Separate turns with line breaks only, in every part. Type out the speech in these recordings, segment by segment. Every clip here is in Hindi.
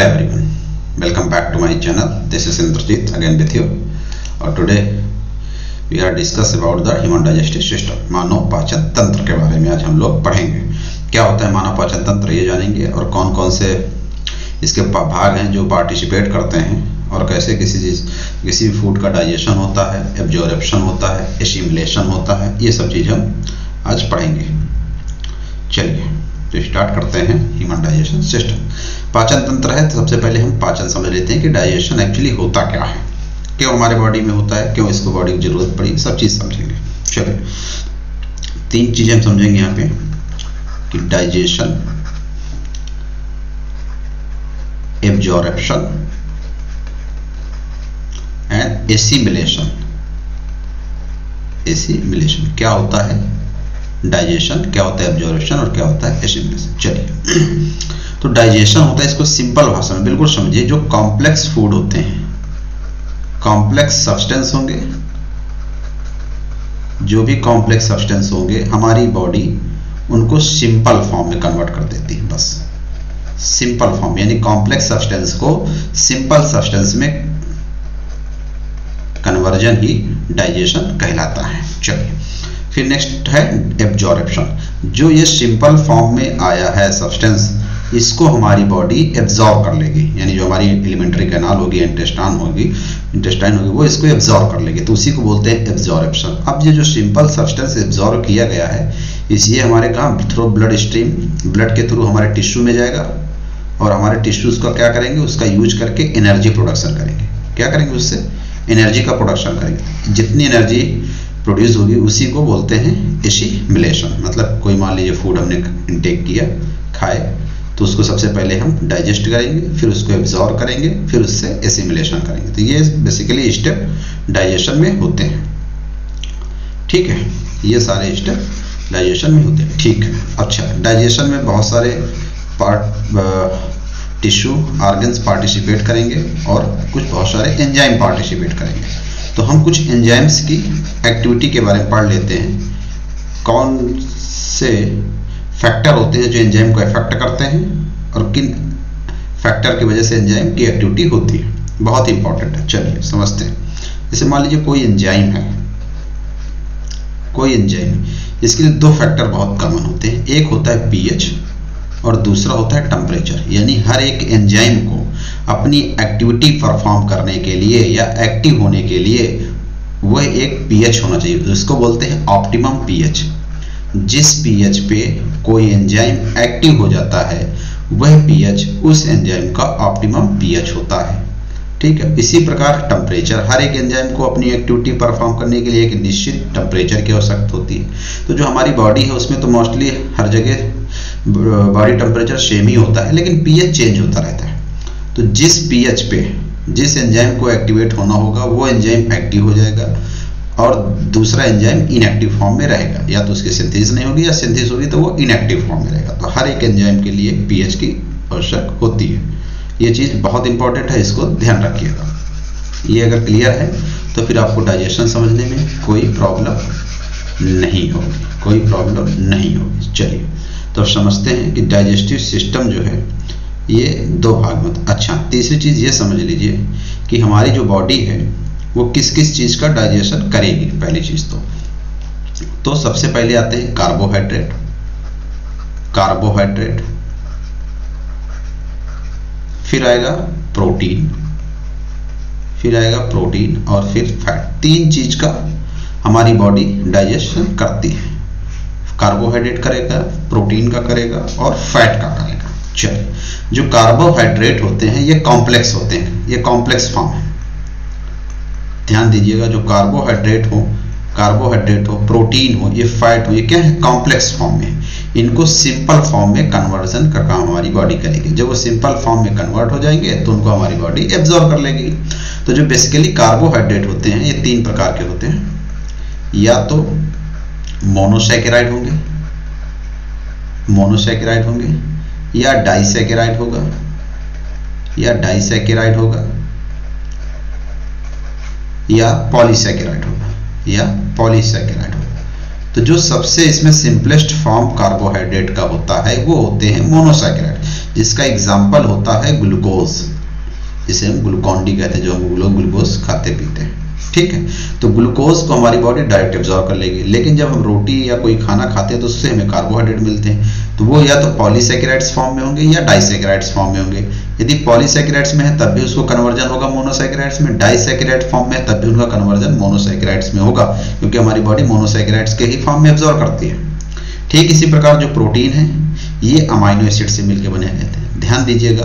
everyone, welcome back to my channel. This is Indrajit again with you. और today we are discuss about the human digestive system. मानव पाचन तंत्र के बारे में आज हम लोग पढ़ेंगे। क्या होता है मानव पाचन तंत्र ये जानेंगे, और कौन कौन से इसके भाग हैं जो पार्टिसिपेट करते हैं, और कैसे किसी फूड का डाइजेशन होता है, एब्जॉर्प्शन होता है, एसिमिलेशन होता है। ये सब चीज़ हम आज पढ़ेंगे। चलिए तो स्टार्ट करते हैं। ह्यूमन डाइजेशन सिस्टम, पाचन तंत्र है। तो सबसे पहले हम पाचन समझ लेते हैं कि डाइजेशन एक्चुअली होता क्या है, क्यों हमारे बॉडी में होता है, क्यों इसको बॉडी की जरूरत पड़ी, सब चीज़ समझेंगे। चलिए तीन चीज़ें हम समझेंगे यहाँ पे कि digestion, absorption and assimilation. Assimilation क्या होता है, डाइजेशन क्या होता है, एब्जॉर्प्शन और क्या होता है एसिमिलेशन। चलिए तो डाइजेशन होता है, इसको सिंपल भाषा में बिल्कुल समझिए, जो कॉम्प्लेक्स फूड होते हैं, कॉम्प्लेक्स सब्सटेंस होंगे, जो भी कॉम्प्लेक्स सब्सटेंस होंगे हमारी बॉडी उनको सिंपल फॉर्म में कन्वर्ट कर देती है। बस सिंपल फॉर्म, यानी कॉम्प्लेक्स सब्सटेंस को सिंपल सब्सटेंस में कन्वर्जन ही डाइजेशन कहलाता है। चलिए फिर नेक्स्ट है एब्जॉर्प्शन। जो ये सिंपल फॉर्म में आया है सब्सटेंस, इसको हमारी बॉडी एब्जॉर्ब कर लेगी, यानी जो हमारी एलिमेंट्री कैनाल होगी, इंटेस्टाइन होगी, वो इसको एब्जॉर्ब कर लेगी, तो उसी को बोलते हैं एब्जॉर्प्शन। अब ये जो सिंपल सब्सटेंस एब्जॉर्ब किया गया है, इसलिए हमारे काम थ्रू ब्लड स्ट्रीम, ब्लड के थ्रू हमारे टिश्यू में जाएगा, और हमारे टिश्यूज का क्या करेंगे, उसका यूज करके एनर्जी प्रोडक्शन करेंगे। क्या करेंगे, उससे एनर्जी का प्रोडक्शन करेंगे। जितनी एनर्जी प्रोड्यूस होगी उसी को बोलते हैं एसिमिलेशन। मतलब कोई मान लीजिए फूड हमने इंटेक किया, खाए, तो उसको सबसे पहले हम डाइजेस्ट करेंगे, फिर उसको एब्जॉर्ब करेंगे, फिर उससे एसिमिलेशन करेंगे। तो ये बेसिकली स्टेप डाइजेशन में होते हैं। ठीक है, ये सारे स्टेप डाइजेशन में होते हैं। ठीक है, अच्छा, डाइजेशन में बहुत सारे टिश्यू ऑर्गन्स पार्टिसिपेट करेंगे, और कुछ बहुत सारे एंजाइम पार्टिसिपेट करेंगे। तो हम कुछ एंजाइम्स की एक्टिविटी के बारे में पढ़ लेते हैं। कौन से फैक्टर होते हैं जो एंजाइम को इफेक्ट करते हैं, और किन फैक्टर की वजह से एंजाइम की एक्टिविटी होती है, बहुत इंपॉर्टेंट है। चलिए समझते हैं। जैसे मान लीजिए कोई एंजाइम है, कोई एंजाइम, इसके लिए दो फैक्टर बहुत कॉमन होते हैं। एक होता है पीएच और दूसरा होता है टेम्परेचर। यानी हर एक एंजाइम को अपनी एक्टिविटी परफॉर्म करने के लिए या एक्टिव होने के लिए वह एक पीएच होना चाहिए, जिसको बोलते हैं ऑप्टिमम पीएच। जिस पीएच पे कोई एंजाइम एक्टिव हो जाता है, वह पीएच उस एंजाइम का ऑप्टिमम पीएच होता है। ठीक है, इसी प्रकार टेम्परेचर, हर एक एंजाइम को अपनी एक्टिविटी परफॉर्म करने के लिए एक निश्चित टेम्परेचर की आवश्यकता होती है। तो जो हमारी बॉडी है उसमें तो मोस्टली हर जगह बॉडी टेम्परेचर सेम ही होता है, लेकिन पीएच चेंज होता रहता है। तो जिस पीएच पे जिस एंजाइम को एक्टिवेट होना होगा, वो एंजाइम एक्टिव हो जाएगा, और दूसरा एंजाइम इनएक्टिव फॉर्म में रहेगा। या तो उसकी सिंथेसिस नहीं होगी, या सिंथेसिस होगी तो वो इनएक्टिव फॉर्म में रहेगा। तो हर एक एंजाइम के लिए पीएच की आवश्यक होती है। ये चीज़ बहुत इंपॉर्टेंट है, इसको ध्यान रखिएगा। ये अगर क्लियर है तो फिर आपको डाइजेशन समझने में कोई प्रॉब्लम नहीं होगी, कोई प्रॉब्लम नहीं होगी। चलिए तो समझते हैं कि डाइजेस्टिव सिस्टम जो है ये दो भाग में। अच्छा, तीसरी चीज़ ये समझ लीजिए कि हमारी जो बॉडी है वो किस किस चीज़ का डाइजेशन करेगी। पहली चीज़ तो सबसे पहले आते हैं कार्बोहाइड्रेट, कार्बोहाइड्रेट, फिर आएगा प्रोटीन, फिर आएगा प्रोटीन, और फिर फैट। तीन चीज का हमारी बॉडी डाइजेशन करती है। कार्बोहाइड्रेट करेगा, प्रोटीन का करेगा, और फैट का करेगा। चलिए, जो कार्बोहाइड्रेट होते हैं ये कॉम्प्लेक्स होते हैं, ये कॉम्प्लेक्स फॉर्म है। ध्यान दीजिएगा, जो कार्बोहाइड्रेट हो, प्रोटीन हो, ये फैट हो, ये क्या है, कॉम्प्लेक्स फॉर्म में। इनको सिंपल फॉर्म में कन्वर्जन का काम हमारी बॉडी करेगी। जब वो सिंपल फॉर्म में कन्वर्ट हो जाएंगे तो उनको हमारी बॉडी एब्जॉर्ब कर लेगी। तो जो बेसिकली कार्बोहाइड्रेट होते हैं ये तीन प्रकार के होते हैं। या तो मोनोसैकेराइड होंगे, या डाइसैकेराइड होगा, या डाइसैकेराइड होगा, या पॉलीसैकेराइड होगा, तो जो सबसे इसमें सिंपलेस्ट फॉर्म कार्बोहाइड्रेट का होता है वो होते हैं मोनोसैकेराइड। जिसका एग्जाम्पल होता है ग्लूकोज, जिसे हम ग्लूकॉन डी कहते हैं, जो हम लोग ग्लूकोज खाते पीते हैं। ठीक है, तो ग्लूकोज को हमारी बॉडी डायरेक्ट एब्जॉर्ब कर लेगी, लेकिन जब हम रोटी या कोई खाना खाते हैं तो उससे हमें कार्बोहाइड्रेट मिलते हैं, तो वो या तो पॉलीसैकेराइड्स फॉर्म में होंगे या डाइसैकेराइड्स फॉर्म में होंगे। यदि पॉलीसैकेराइड्स में है तब भी उसको कन्वर्जन होगा मोनोसैकेराइड्स में, डाइसैकेराइड फॉर्म में तब भी उनका कन्वर्जन मोनोसैकेराइड्स में होगा, क्योंकि हमारी बॉडी मोनोसैकेराइड्स के ही फॉर्म में एब्जॉर्ब करती है। ठीक इसी प्रकार जो प्रोटीन है ये अमाइनो एसिड से मिलकर बने रहते हैं। ध्यान दीजिएगा,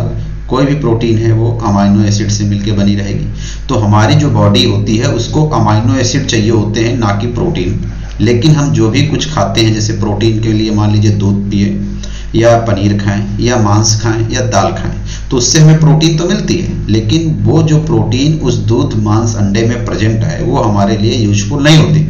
कोई भी प्रोटीन है वो अमाइनो एसिड से मिलकर बनी रहेगी। तो हमारी जो बॉडी होती है उसको अमाइनो एसिड चाहिए होते हैं, ना कि प्रोटीन। लेकिन हम जो भी कुछ खाते हैं, जैसे प्रोटीन के लिए मान लीजिए दूध पिए या पनीर खाएं या मांस खाएं या दाल खाएं, तो उससे हमें प्रोटीन तो मिलती है, लेकिन वो जो प्रोटीन उस दूध मांस अंडे में प्रेजेंट है वो हमारे लिए यूजफुल नहीं होती।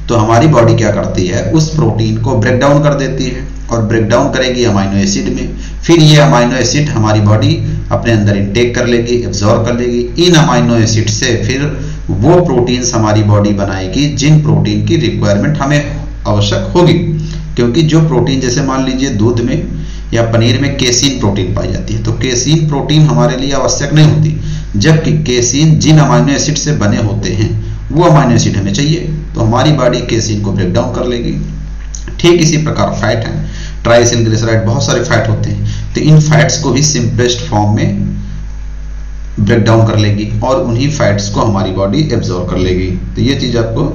तो हमारी बॉडी क्या करती है, उस प्रोटीन को ब्रेक डाउन कर देती है और ब्रेक डाउन करेगी अमाइनो एसिड में। फिर ये अमाइनो एसिड हमारी बॉडी अपने अंदर इंटेक कर लेगी, एब्जॉर्ब कर लेगी। इन अमाइनो एसिड से फिर वो प्रोटीन्स हमारी बॉडी बनाएगी जिन प्रोटीन की रिक्वायरमेंट हमें आवश्यक होगी। क्योंकि जो प्रोटीन, जैसे मान लीजिए दूध में या पनीर में केसीन प्रोटीन पाई जाती है, तो केसीन प्रोटीन हमारे लिए आवश्यक नहीं होती, जबकि केसीन जिन अमाइनो एसिड से बने होते हैं वो अमाइनो एसिड हमें चाहिए, तो हमारी बॉडी केसीन को ब्रेक डाउन कर लेगी। ठीक इसी प्रकार फैट है, ट्राइसिलग्लिसराइड, बहुत सारे फैट होते हैं, तो इन फैट्स को भी सिंपलेस्ट फॉर्म में ब्रेक डाउन कर लेगी और उन्हीं फैट्स को हमारी बॉडी एब्जॉर्ब कर लेगी। तो ये चीज आपको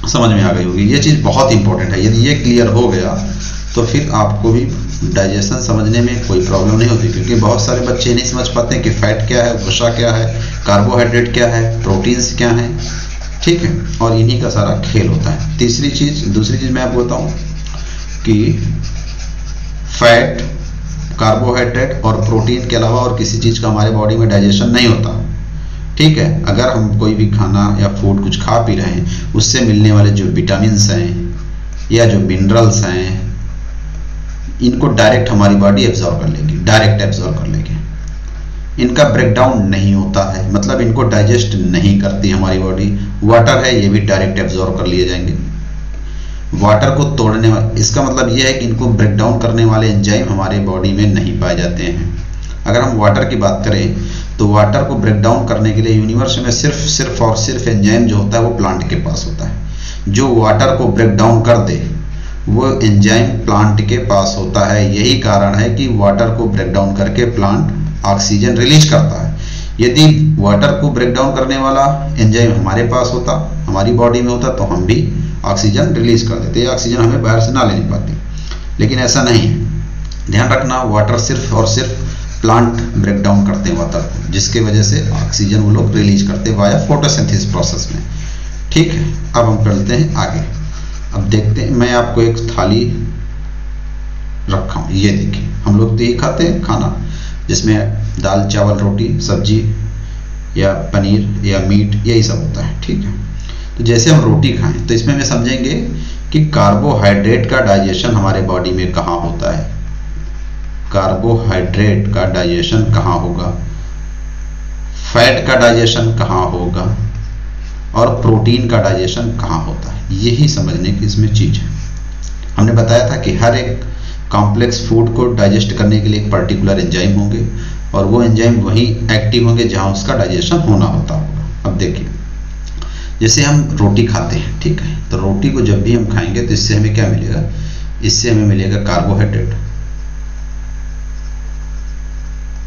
समझ में आ गई होगी। ये चीज बहुत इंपॉर्टेंट है, यदि ये क्लियर हो गया तो फिर आपको भी डाइजेशन समझने में कोई प्रॉब्लम नहीं होती, क्योंकि बहुत सारे बच्चे नहीं समझ पाते हैं कि फैट क्या है, वसा क्या है, कार्बोहाइड्रेट क्या है, प्रोटीन्स क्या है। ठीक है, और इन्हीं का सारा खेल होता है। दूसरी चीज मैं आपको बताऊं कि फैट, कार्बोहाइड्रेट और प्रोटीन के अलावा और किसी चीज का हमारे बॉडी में डाइजेशन नहीं होता। ठीक है, अगर हम कोई भी खाना या फूड कुछ खा पी रहे हैं, उससे मिलने वाले जो विटामिन हैं या जो मिनरल्स हैं, इनको डायरेक्ट हमारी बॉडी एब्जॉर्ब कर लेगी, डायरेक्ट एब्जॉर्ब कर लेगी। इनका ब्रेकडाउन नहीं होता है, मतलब इनको डाइजेस्ट नहीं करती हमारी बॉडी। वाटर है, ये भी डायरेक्ट एब्जॉर्ब कर लिए जाएंगे। वाटर को तोड़ने वाले, इसका मतलब यह है कि इनको ब्रेकडाउन करने वाले एंजाइम हमारे बॉडी में नहीं पाए जाते हैं। अगर हम वाटर की बात करें तो वाटर को ब्रेक डाउन करने के लिए यूनिवर्स में सिर्फ और सिर्फ एंजाइम जो होता है वो प्लांट के पास होता है। जो वाटर को ब्रेक डाउन कर दे वो एंजाइम प्लांट के पास होता है। यही कारण है कि वाटर को ब्रेक डाउन करके प्लांट ऑक्सीजन रिलीज करता है। यदि वाटर को ब्रेक डाउन करने वाला एंजाइम हमारे पास होता, हमारी बॉडी में होता, तो हम भी ऑक्सीजन रिलीज कर देते, ऑक्सीजन हमें बाहर से ना लेनी पाती। लेकिन ऐसा नहीं है, ध्यान रखना, वाटर सिर्फ और सिर्फ प्लांट ब्रेक डाउन करते हैं वाटर को, जिसके वजह से ऑक्सीजन वो लोग रिलीज करते हैं वाया फोटोसिंथेसिस प्रोसेस में। ठीक है, अब हम चलते हैं आगे। अब देखते हैं, मैं आपको एक थाली रखा हूं, ये देखिए, हम लोग तो ये खाते हैं खाना जिसमें दाल चावल रोटी सब्जी या पनीर या मीट यही सब होता है। ठीक है, तो जैसे हम रोटी खाएं तो इसमें हमें समझेंगे कि कार्बोहाइड्रेट का डाइजेशन हमारे बॉडी में कहाँ होता है, कार्बोहाइड्रेट का डाइजेशन कहाँ होगा, फैट का डाइजेशन कहाँ होगा और प्रोटीन का डाइजेशन कहाँ होता है। यही समझने की इसमें चीज है। हमने बताया था कि हर एक कॉम्प्लेक्स फूड को डाइजेस्ट करने के लिए एक पर्टिकुलर एंजाइम होंगे और वो एंजाइम वही एक्टिव होंगे जहां उसका डाइजेशन होना होता होगा। अब देखिए, जैसे हम रोटी खाते हैं, ठीक है, तो रोटी को जब भी हम खाएंगे तो इससे हमें क्या मिलेगा, इससे हमें मिलेगा कार्बोहाइड्रेट,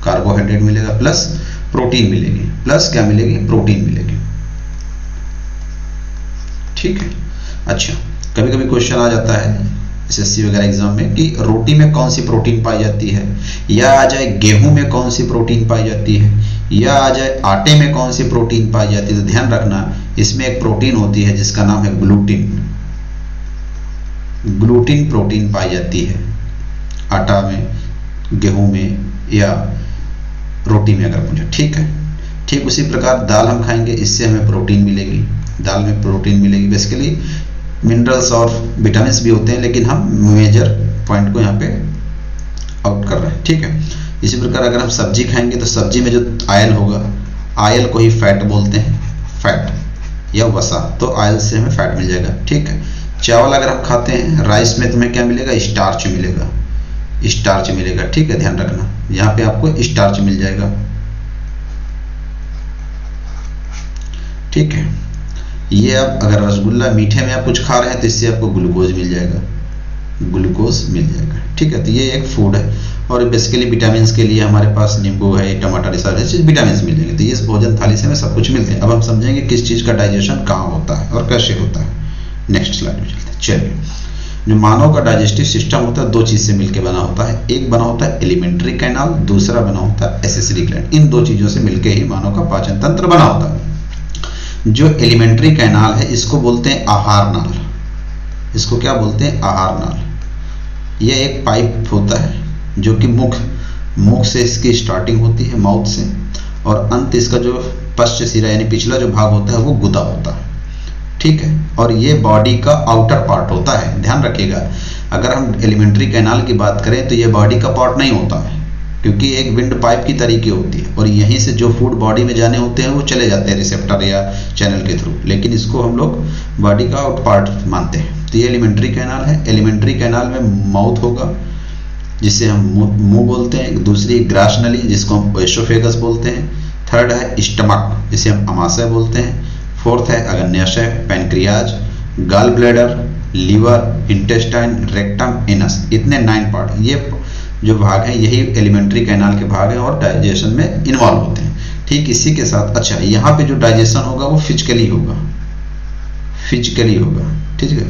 कार्बोहाइड्रेट मिलेगा प्लस प्रोटीन मिलेगी, प्लस क्या मिलेगी, प्रोटीन मिलेगी। ठीक है, अच्छा, कभी कभी क्वेश्चन आ जाता है एसएससी वगैरह एग्जाम में कि रोटी में कौन सी प्रोटीन पाई जाती है, या आ जाए गेहूं में कौन सी प्रोटीन पाई जाती है, या आ जाए आटे में कौन सी प्रोटीन पाई जाती है। तो ध्यान रखना, इसमें एक प्रोटीन होती है जिसका नाम है ग्लूटिन। ग्लूटिन प्रोटीन पाई जाती है आटा में, गेहूं में या रोटी में अगर पूछे। ठीक है, ठीक उसी प्रकार दाल हम खाएंगे, इससे हमें प्रोटीन मिलेगी, दाल में प्रोटीन मिलेगी। बेसिकली मिनरल्स और विटामिन्स भी होते हैं, लेकिन हम मेजर पॉइंट को यहाँ पे आउट कर रहे हैं। ठीक है, इसी प्रकार अगर हम सब्जी खाएंगे तो सब्जी में जो आयल होगा, आयल को ही फैट बोलते हैं, फैट या वसा, तो आयल से हमें फैट मिल जाएगा। ठीक है, चावल अगर हम खाते हैं, राइस में तुम्हें क्या मिलेगा, स्टार्च मिलेगा, स्टार्च मिलेगा। ठीक है, ध्यान रखना, यहाँ पे आपको स्टार्च मिल जाएगा। ठीक है, ये आप अगर रसगुल्ला मीठे में आप कुछ खा रहे हैं तो इससे आपको ग्लूकोज मिल जाएगा, ग्लूकोज मिल जाएगा। ठीक है, तो ये एक फूड है और बेसिकली विटामिन के लिए हमारे पास नींबू है, टमाटर, ये सारे चीज विटामिन मिल जाएंगे। तो ये भोजन थाली से हमें सब कुछ मिलते हैं। अब हम समझेंगे किस चीज का डाइजेशन कहाँ होता है और कैसे होता है। नेक्स्ट स्लाइड में चलते हैं। चलिए, जो मानव का डाइजेस्टिव सिस्टम होता है दो चीज से मिलकर बना होता है। एक बना होता है एलिमेंट्री कैनाल, दूसरा बना होता है एसेसरी ग्लैंड। इन दो चीजों से मिलकर ही मानव का पाचन तंत्र बना होता है। जो एलिमेंट्री कैनाल है इसको बोलते हैं आहार नाल। इसको क्या बोलते हैं? आहार नाल। यह एक पाइप होता है जो कि मुख से इसकी स्टार्टिंग होती है, माउथ से, और अंत इसका जो पश्च सिरा यानी पिछला जो भाग होता है वो गुदा होता है। ठीक है, और ये बॉडी का आउटर पार्ट होता है। ध्यान रखिएगा, अगर हम एलिमेंट्री कैनाल की बात करें तो ये बॉडी का पार्ट नहीं होता है, क्योंकि एक विंड पाइप की तरीके होती है और यहीं से जो फूड बॉडी में जाने होते हैं वो चले जाते हैं रिसेप्टर या चैनल के थ्रू, लेकिन इसको हम लोग बॉडी का आउट पार्ट मानते हैं। तो ये एलिमेंट्री कैनाल है। एलिमेंट्री कैनाल में माउथ होगा जिसे हम मुंह बोलते हैं, दूसरी ग्रास नली जिसको हम एसोफेगस बोलते हैं, थर्ड है स्टमक जिसे हम अमाशय बोलते हैं, फोर्थ है अग्न्याशय, pancreas, gall bladder, liver, intestine, rectum, anus. इतने 9 पार्ट ये जो भाग हैं यही एलिमेंट्री कैनाल के भाग हैं और डाइजेशन में इन्वॉल्व होते हैं। ठीक इसी के साथ अच्छा यहाँ पे जो डाइजेशन होगा वो फिजिकली होगा, ठीक है।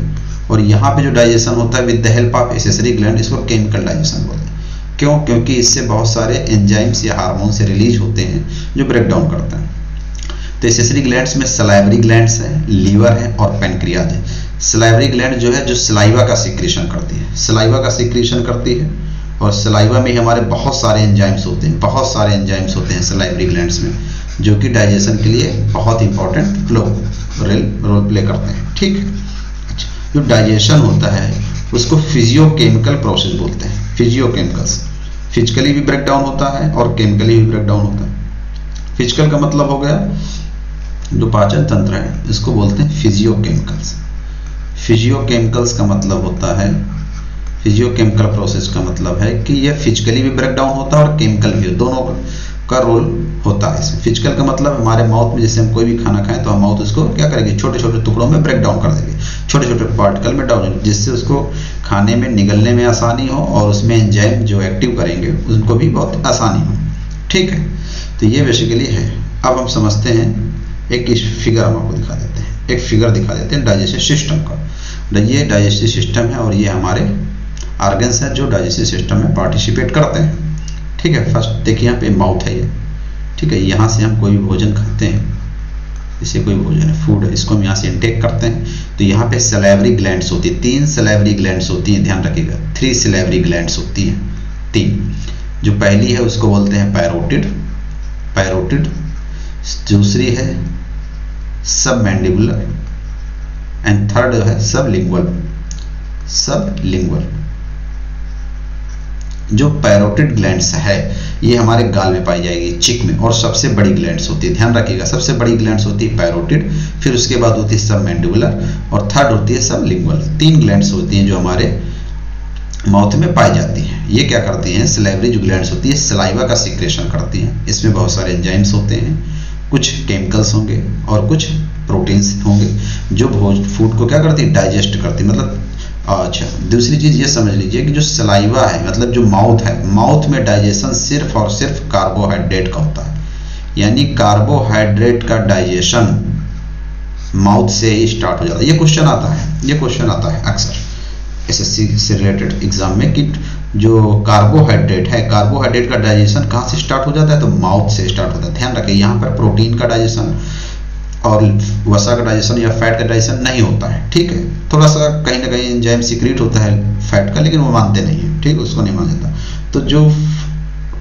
और यहाँ पे जो डाइजेशन होता है with the help of accessory gland, इसको केमिकल डाइजेशन बोलते हैं। क्यों? क्योंकि इससे बहुत सारे एंजाइम्स या हार्मोन से रिलीज होते हैं जो ब्रेक डाउन करते हैं। तो एसेसरी ग्लैंड्स में सलाइवरी ग्लैंड्स हैं, लीवर है और पैनक्रियाज है। सलाइवरी ग्लैंड जो है जो सलाइवा का सिक्रीशन करती है, सलाइवा का सिक्रीशन करती है, और सलाइवा में हमारे बहुत सारे एंजाइम्स होते हैं, बहुत सारे एंजाइम्स होते हैं सलाइवरी ग्लैंड्स में, जो कि डाइजेशन के लिए बहुत इंपॉर्टेंट रोल प्ले करते हैं। ठीक है, अच्छा, जो डाइजेशन होता है उसको फिजियोकेमिकल प्रोसेस बोलते हैं। फिजियोकेमिकल्स, फिजिकली भी ब्रेक डाउन होता है और केमिकली भी ब्रेक डाउन होता है। फिजिकल का मतलब हो गया जो पाचन तंत्र है इसको बोलते हैं फिजियोकेमिकल्स। फिजियोकेमिकल्स का मतलब होता है, फिजियोकेमिकल प्रोसेस का मतलब है कि ये फिजिकली भी ब्रेक डाउन होता है और केमिकल भी, दोनों का रोल होता है इसमें। फिजिकल का मतलब हमारे माउथ में जैसे हम कोई भी खाना खाएं तो हम माउथ उसको क्या करेंगे, छोटे छोटे टुकड़ों में ब्रेक डाउन कर देंगे, छोटे छोटे पार्टिकल में डाउन, जिससे उसको खाने में निगलने में आसानी हो और उसमें एंजाइम जो एक्टिव करेंगे उनको भी बहुत आसानी हो। ठीक है, तो ये बेसिकली है। अब हम समझते हैं, एक फिगर हम आपको दिखा देते हैं, एक फिगर दिखा देते हैं डाइजेस्टिव सिस्टम का। ये डाइजेस्टिव सिस्टम है और ये हमारे ऑर्गन्स हैं जो डाइजेस्टिव सिस्टम में पार्टिसिपेट करते हैं। ठीक है, फर्स्ट देखिए यहाँ पे माउथ है ये। ठीक है, यहाँ से हम कोई भी भोजन खाते हैं, इसे कोई भोजन है, फूड है, इसको हम यहाँ से इनटेक करते हैं। तो यहाँ पे सलाइवरी ग्लैंड्स होती है, 3 सलाइवरी ग्लैंड्स होती हैं, ध्यान रखिएगा 3 सलाइवरी ग्लैंड्स होती हैं, 3। जो पहली है उसको बोलते हैं पैरोटिड, दूसरी है सबमैंडिबुलर एंड थर्ड है सबलिंगुअल। जो पैरोटिड ग्लैंड्स है ये हमारे गाल में पाई जाएगी, चिक में, और सबसे बड़ी ग्लैंड्स होती है, ध्यान रखिएगा, सबसे बड़ी ग्लैंड्स होती है पैरोटिड, फिर उसके बाद होती है सबमैंडिबुलर और थर्ड होती है सबलिंगुअल। 3 ग्लैंड्स होती हैं जो हमारे माउथ में पाई जाती हैं। ये क्या करती हैं, सलाइवरी जो ग्लैंड्स होती है सलाइवा का सिक्रेशन करती हैं। इसमें बहुत सारे एंजाइम्स होते हैं, कुछ केमिकल्स होंगे और कुछ प्रोटीन्स होंगे जो फूड को क्या करती है, डाइजेस्ट करती है। मतलब अच्छा, दूसरी चीज ये समझ लीजिए कि जो सलाइवा है मतलब जो माउथ है, माउथ में डाइजेशन सिर्फ और सिर्फ कार्बोहाइड्रेट का होता है, यानी कार्बोहाइड्रेट का डाइजेशन माउथ से ही स्टार्ट हो जाता है। ये क्वेश्चन आता है अक्सर एसएससी से रिलेटेड एग्जाम में कि जो कार्बोहाइड्रेट है, कार्बोहाइड्रेट का डाइजेशन कहाँ से स्टार्ट हो जाता है, तो माउथ से स्टार्ट होता है। ध्यान रखिए, यहाँ पर प्रोटीन का डाइजेशन और वसा का डाइजेशन या फैट का डाइजेशन नहीं होता है। ठीक है, थोड़ा सा कहीं ना कहीं एंजाइम सीक्रेट होता है फैट का, लेकिन वो मानते नहीं है, ठीक, उसको नहीं माना जाता। तो जो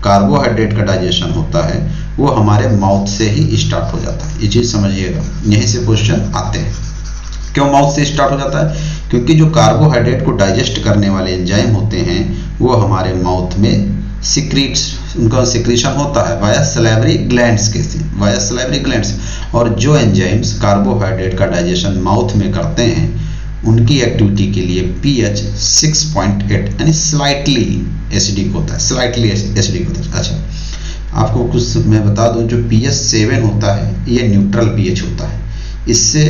कार्बोहाइड्रेट का डाइजेशन होता है वो हमारे माउथ से ही स्टार्ट हो जाता है। ये चीज समझिएगा, यहीं से क्वेश्चन आते हैं। क्यों माउथ से स्टार्ट हो जाता है? क्योंकि जो कार्बोहाइड्रेट को डाइजेस्ट करने वाले एंजाइम होते हैं वो हमारे माउथ में उनका सिक्रीशन होता है वाया सलाइवरी ग्लैंड्स। और जो एंजाइम्स कार्बोहाइड्रेट का डाइजेशन माउथ में करते हैं उनकी एक्टिविटी के लिए पीएच 6.8 यानी स्लाइटली एसिडिक होता है, स्लाइटली एसिडिक होता है। अच्छा आपको कुछ मैं बता दूं, जो पीएच 7 होता है ये न्यूट्रल पीएच होता है। इससे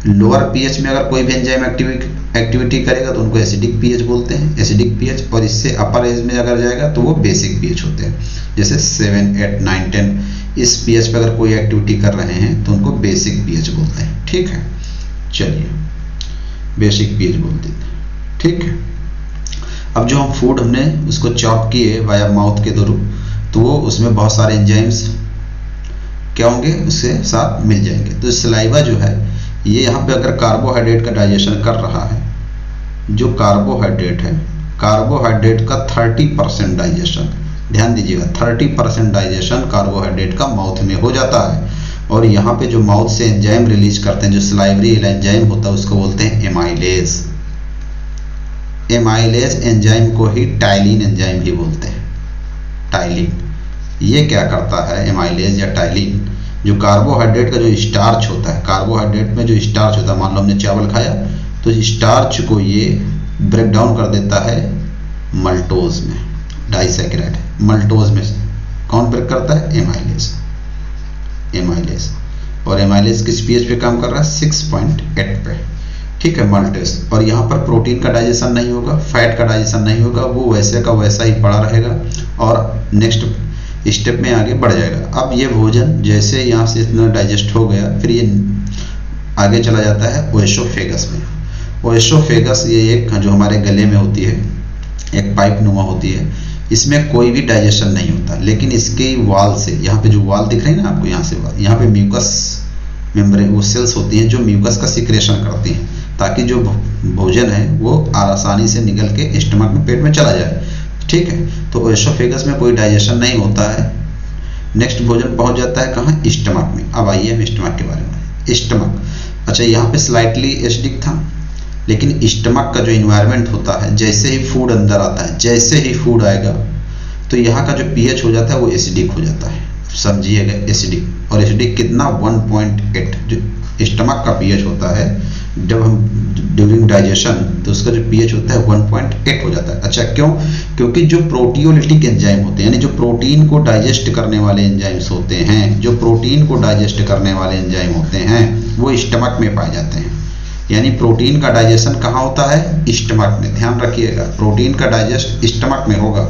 लोअर पीएच में अगर कोई भी एंजाइम एक्टिविटी करेगा तो उनको एसिडिक पीएच बोलते हैं, एसिडिक पीएच। और इससे अपर एज में अगर जाएगा तो वो बेसिक पीएच होते हैं। जैसे 7, 8, 9, 10 इस पीएच पे अगर कोई एक्टिविटी कर रहे हैं तो उनको बेसिक पीएच बोलते हैं। ठीक है, चलिए बेसिक पीएच बोलते हैं। ठीक है, अब जो हम फूड हमने उसको चॉप किए वाया माउथ के थ्रू, तो वो उसमें बहुत सारे एंजाइम्स क्या होंगे उसके साथ मिल जाएंगे। तो सलाइवा जो है ये यहाँ पे अगर कार्बोहाइड्रेट का डाइजेशन कर रहा है, जो कार्बोहाइड्रेट है, कार्बोहाइड्रेट का 30% डाइजेशन, ध्यान दीजिएगा 30% डाइजेशन कार्बोहाइड्रेट का माउथ में हो जाता है। और यहाँ पे जो माउथ से एंजाइम रिलीज करते हैं, जो सलाइवरी एंजाइम होता है उसको बोलते हैं एमाइलेज। एमाइलेज एंजाइम को ही टाइलिन एंजाइम भी बोलते हैं, टाइलिन। ये क्या करता है एमाइलेज या टाइलिन, जो कार्बोहाइड्रेट का जो स्टार्च होता है, कार्बोहाइड्रेट में जो स्टार्च होता है, मान लो हमने चावल खाया तो स्टार्च को ये ब्रेक डाउन कर देता है मल्टोज में, डाइसैकेराइड मल्टोज में। कौन ब्रेक करता है? एमाइलेज। एमाइलेज, और एमाइलेज किस पीएच पे काम कर रहा है? 6.8 पे। ठीक है, मल्टेज। और यहाँ पर प्रोटीन का डाइजेशन नहीं होगा, फैट का डाइजेशन नहीं होगा, वो वैसे का वैसा ही पड़ा रहेगा और नेक्स्ट स्टेप में आगे बढ़ जाएगा। अब ये भोजन जैसे यहाँ से इतना डाइजेस्ट हो गया, फिर ये आगे चला जाता है ओएसोफेगस में। ओएसोफेगस ये एक जो हमारे गले में होती है, एक पाइप नुमा होती है, इसमें कोई भी डाइजेशन नहीं होता, लेकिन इसके वाल से, यहाँ पे जो वाल दिख रही है ना आपको, यहाँ से वाल, यहाँ पे म्यूकस मेम्ब्रेन, वो सेल्स होती हैं जो म्यूकस का सिक्रेशन करती हैं, ताकि जो भोजन है वो आसानी से निकल के स्टमक में, पेट में चला जाए। ठीक है, तो ओएसोफेगस में कोई डाइजेशन नहीं होता है। नेक्स्ट भोजन पहुंच जाता है कहाँ? स्टमक में। अब आइए हम स्टमक के बारे में। स्टमक, अच्छा यहाँ पे स्लाइटली एसिडिक था, लेकिन स्टमक का जो इन्वायरमेंट होता है, जैसे ही फूड अंदर आता है, जैसे ही फूड आएगा तो यहाँ का जो पीएच हो जाता है वो एसिडिक हो जाता है। समझिएगा, एसिडिक। और एसिडिक कितना? 1.8 जो स्टमक का पीएच होता है जब हम ड्यूरिंग डाइजेशन, तो उसका जो पीएच होता है 1.8 हो जाता है। अच्छा क्यों? क्योंकि जो प्रोटियोलिटिक एंजाइम होते हैं, यानी जो प्रोटीन को डाइजेस्ट करने वाले एंजाइम्स होते हैं, जो प्रोटीन को डाइजेस्ट करने वाले एंजाइम होते हैं, वो स्टमक में पाए जाते हैं। यानी प्रोटीन का डाइजेशन कहाँ होता है? स्टमक में। ध्यान रखिएगा, प्रोटीन का डाइजेस्ट स्टमक में होगा।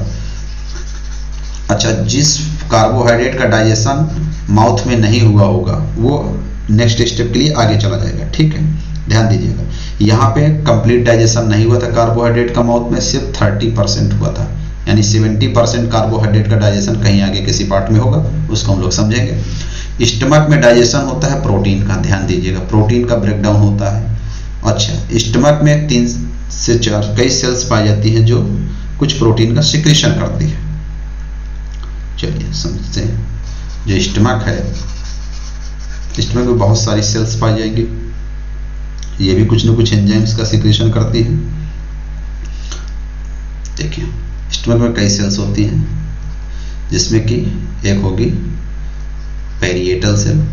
अच्छा, जिस कार्बोहाइड्रेट का डाइजेशन माउथ में नहीं हुआ होगा वो नेक्स्ट स्टेप के लिए आगे चला जाएगा। ठीक है, ध्यान दीजिएगा, यहाँ पे कंप्लीट डाइजेशन नहीं हुआ था कार्बोहाइड्रेट का माउथ में, सिर्फ 30% हुआ था। यानी 70% कार्बोहाइड्रेट का डाइजेशन कहीं आगे किसी पार्ट में होगा, उसको हम लोग समझेंगे। स्टमक में डाइजेशन होता है प्रोटीन का, ध्यान दीजिएगा, प्रोटीन का ब्रेकडाउन होता है। अच्छा, स्टमक में 3 से 4 कई सेल्स पाई जाती हैं जो कुछ प्रोटीन का सिक्रेशन करती है। चलिए समझते हैं, जो स्टमक है, स्टमक में बहुत सारी सेल्स पाई जाएंगी, ये भी कुछ न कुछ एंजाइम्स का सिक्रेशन करती है। देखिए, स्टमक में कई सेल्स होती हैं, जिसमें कि एक होगी पेरिएटल सेल,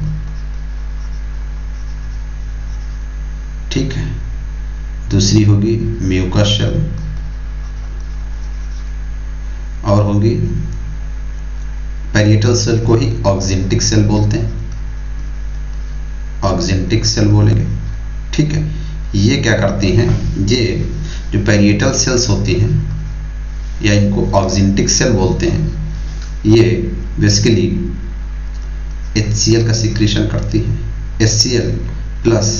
ठीक है, दूसरी होगी म्यूकस सेल, और होगी पेरिएटल सेल को ही ऑक्जेंटिक सेल बोलते हैं, ऑक्जेंटिक सेल बोलेंगे। ठीक है, ये क्या करती हैं? ये जो पेरिएटल सेल्स होती हैं या इनको ऑक्जेंटिक सेल बोलते हैं, ये बेसिकली HCl का सिक्रेशन करती है। HCl plus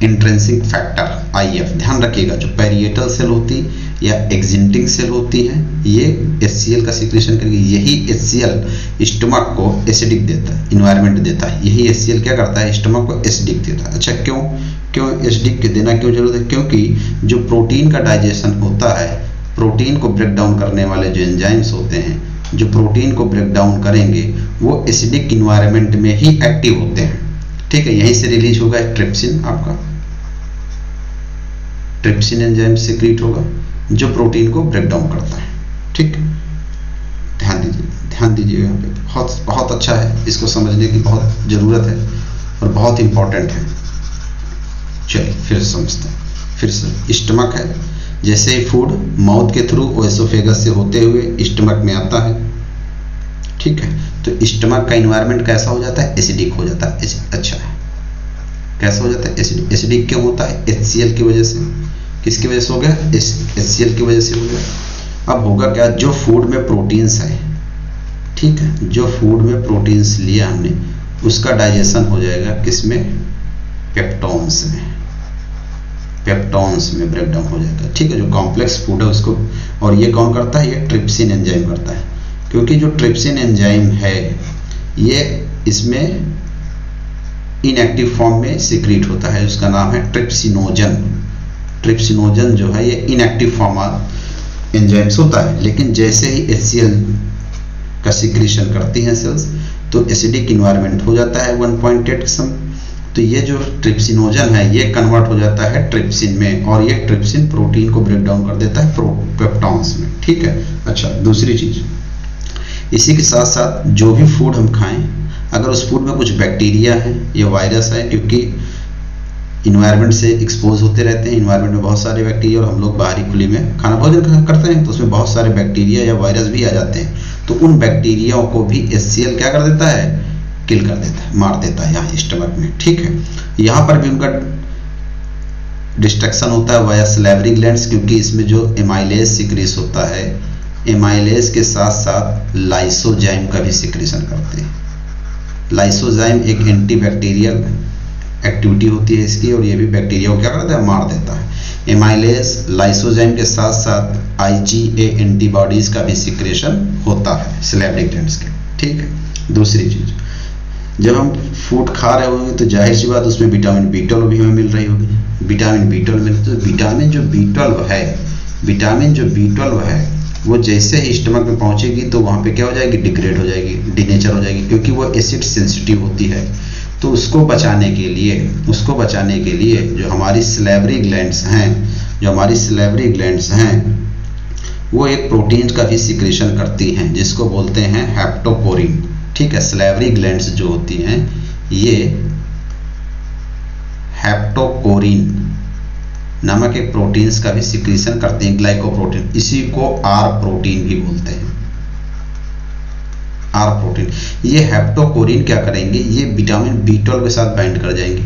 intrinsic factor IF। ध्यान रखिएगा, जो पेरिएटल सेल होती या एक्जेंटिक सेल होती है, ये HCl का सिक्रेशन करेगी। यही HCl स्टमक को एसिडिक देता है, इन्वायरमेंट देता है। यही HCl क्या करता है? स्टमक को एसिडिक देता है। अच्छा क्यों एसिडिक के देना क्यों जरूरत है? क्योंकि जो प्रोटीन का डाइजेशन होता है, प्रोटीन को ब्रेक डाउन करने वाले जो एंजाइम्स होते हैं, जो प्रोटीन को ब्रेक डाउन करेंगे, वो एसिडिक इन्वायरमेंट में ही एक्टिव होते हैं। ठीक है, यहीं से रिलीज होगा ट्रिप्सिन, आपका ट्रिप्सिन एंजाइम सिक्रीट होगा जो प्रोटीन को ब्रेक डाउन करता है। ठीक, ध्यान दीजिए यहाँ पे, बहुत अच्छा है, इसको समझने की बहुत ज़रूरत है और बहुत इंपॉर्टेंट है। चलिए फिर समझते हैं, फिर से स्टमक है, जैसे ही फूड माउथ के थ्रू ओएसोफेगस से होते हुए स्टमक में आता है, ठीक है, तो स्टमक का इन्वायरमेंट कैसा हो जाता है, एसिडिक हो जाता है। अच्छा है, कैसा हो जाता है, एसिडिक। एसिडिक क्यों होता है, HCl की वजह से। किसकी वजह से हो गया, HCl की वजह से हो गया। अब होगा क्या, जो फूड में प्रोटीन्स है, ठीक है, जो फूड में प्रोटीन्स लिया हमने उसका डाइजेशन हो जाएगा किसमें, पेप्टोन्स में, पेप्टोन्स में ब्रेकडाउन हो जाएगा, ठीक है, जो कॉम्प्लेक्स फूड है उसको। और ये कौन करता है, ये ट्रिप्सिन एंजाइम करता है, क्योंकि जो ट्रिप्सिन एंजाइम है ये इसमें इनएक्टिव फॉर्म में सिक्रीट होता है, उसका नाम है ट्रिप्सिनोजन। ट्रिप्सिनोजन जो है ये इनएक्टिव फॉर्म एंजाइम्स होता है, लेकिन जैसे ही HCl का सिक्रीशन करती हैं सेल्स तो एसिडिक इन्वायरमेंट हो जाता है 1.8 सम। तो ये जो ट्रिप्सिनोजन है ये कन्वर्ट हो जाता है ट्रिप्सिन में, और ये ट्रिप्सिन प्रोटीन को ब्रेक डाउन कर देता है पेप्टोन्स में, ठीक है। अच्छा, दूसरी चीज, इसी के साथ साथ जो भी फूड हम खाएं, अगर उस फूड में कुछ बैक्टीरिया है या वायरस है, क्योंकि इन्वायरमेंट से एक्सपोज होते रहते हैं, इन्वायरमेंट में बहुत सारे बैक्टीरिया, और हम लोग बाहरी खुली में खाना भोजन करते हैं तो उसमें बहुत सारे बैक्टीरिया या वायरस भी आ जाते हैं, तो उन बैक्टीरियाओं को भी HCl क्या कर देता है, किल कर देता है, मार देता है यहाँ स्टमक में, ठीक है। यहाँ पर भी उनका डिस्ट्रक्शन होता है वाया सैलिवरी ग्लैंड्स, क्योंकि इसमें जो एमाइलेज सिक्रीस होता है, एमाइलेज के साथ साथ लाइसोजाइम का भी सिक्रीशन करते हैं। लाइसोजाइम एक एंटीबैक्टीरियल एक्टिविटी होती है इसकी, और ये भी बैक्टीरिया को क्या करता है, मार देता है। एमाइलेज लाइसोजाइम के साथ साथ IgA एंटीबॉडीज का भी सिक्रेशन होता है सैलिवरी ग्लैंड्स के, ठीक है। दूसरी चीज, जब हम फूड खा रहे होंगे तो जाहिर सी बात उसमें विटामिन B12 भी हमें मिल रही होगी। विटामिन B12 मिलती है, तो विटामिन जो B12 है वो जैसे ही स्टमक में पहुंचेगी तो वहां पे क्या हो जाएगी, डिग्रेड हो जाएगी, डिनेचर हो जाएगी, क्योंकि वो एसिड सेंसिटिव होती है। तो उसको बचाने के लिए जो हमारी सैलिवरी ग्लैंड्स हैं वो एक प्रोटीन का भी सिक्रेशन करती हैं, जिसको बोलते हैं हेप्टोकोरिन, ठीक है। सैलिवरी ग्लैंड्स जो होती हैं ये हेप्टोकोरिन नामक एक प्रोटीन्स का भी सिक्रेशन करते हैं, ग्लाइकोप्रोटीन, इसी को R प्रोटीन भी बोलते हैं, R प्रोटीन। ये हेप्टोकोरिन क्या करेंगे, ये विटामिन B12 के साथ बाइंड कर जाएंगे।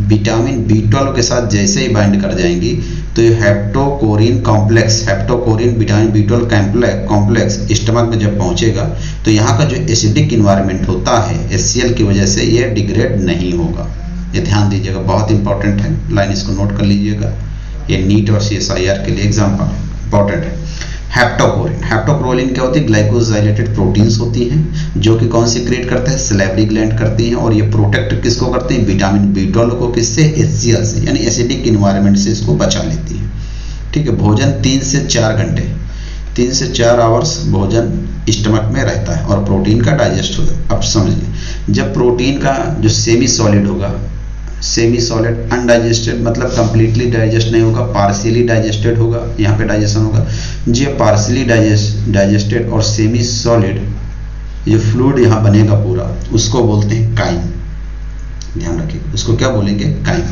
विटामिन B12 के साथ जैसे ही बाइंड कर जाएंगी तो ये हेप्टोकोरिन विटामिन B12 कॉम्प्लेक्स स्टमक में जब पहुंचेगा तो यहाँ का जो एसिडिक इन्वायरमेंट होता है HCl की वजह से ये डिग्रेड नहीं होगा। ये ध्यान दीजिएगा, बहुत इंपॉर्टेंट है, लाइन इसको नोट कर लीजिएगा, ये नीट और CSIR के लिए एग्जाम्पल इंपॉर्टेंट है। हेप्टोकोरिन क्या होती है, ग्लाइकोजाइलेटेड प्रोटीन्स होती हैं, जो कि कौन सी क्रिएट करते हैं, सैलिवरी ग्लैंड करती हैं, और ये प्रोटेक्ट किसको करते हैं, विटामिन B12 को, किससे, HCl से, यानी एसिडिक इन्वायरमेंट से इसको बचा लेती है, ठीक है। भोजन 3 से 4 घंटे 3 से 4 आवर्स भोजन स्टमक में रहता है और प्रोटीन का डाइजेस्ट होगा। अब समझिए, जब प्रोटीन का जो सेमी सॉलिड होगा, सेमी सॉलिड अनडाइजेस्टेड मतलब कंप्लीटली डाइजेस्ट नहीं होगा, पार्शियली डाइजेस्टेड होगा, यहाँ पे डाइजेशन होगा। जी पार्शियली डाइजेस्टेड और सेमी सॉलिड जो फ्लूइड यहाँ बनेगा पूरा, उसको बोलते हैं काइम। ध्यान रखिए, उसको क्या बोलेंगे, काइम।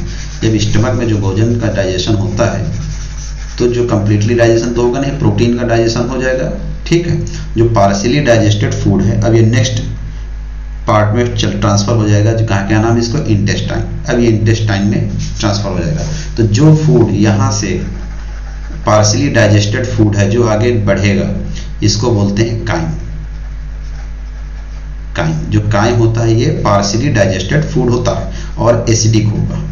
जब स्टमक में जो भोजन का डाइजेशन होता है तो जो कंप्लीटली डाइजेशन तो होगा नहीं, प्रोटीन का डाइजेशन हो जाएगा, ठीक है। जो पार्शियली डाइजेस्टेड फूड है, अब ये नेक्स्ट पार्ट में ट्रांसफर हो जाएगा, जो क्या नाम है इसको, इंटेस्टाइन। अब ये इंटेस्टाइन में ट्रांसफर हो जाएगा। तो जो फूड यहाँ से पार्शियली डाइजेस्टेड फूड है जो आगे बढ़ेगा, इसको बोलते हैं काइम। जो काइम होता है ये पार्शियली डाइजेस्टेड फूड होता है और एसिडिक होगा।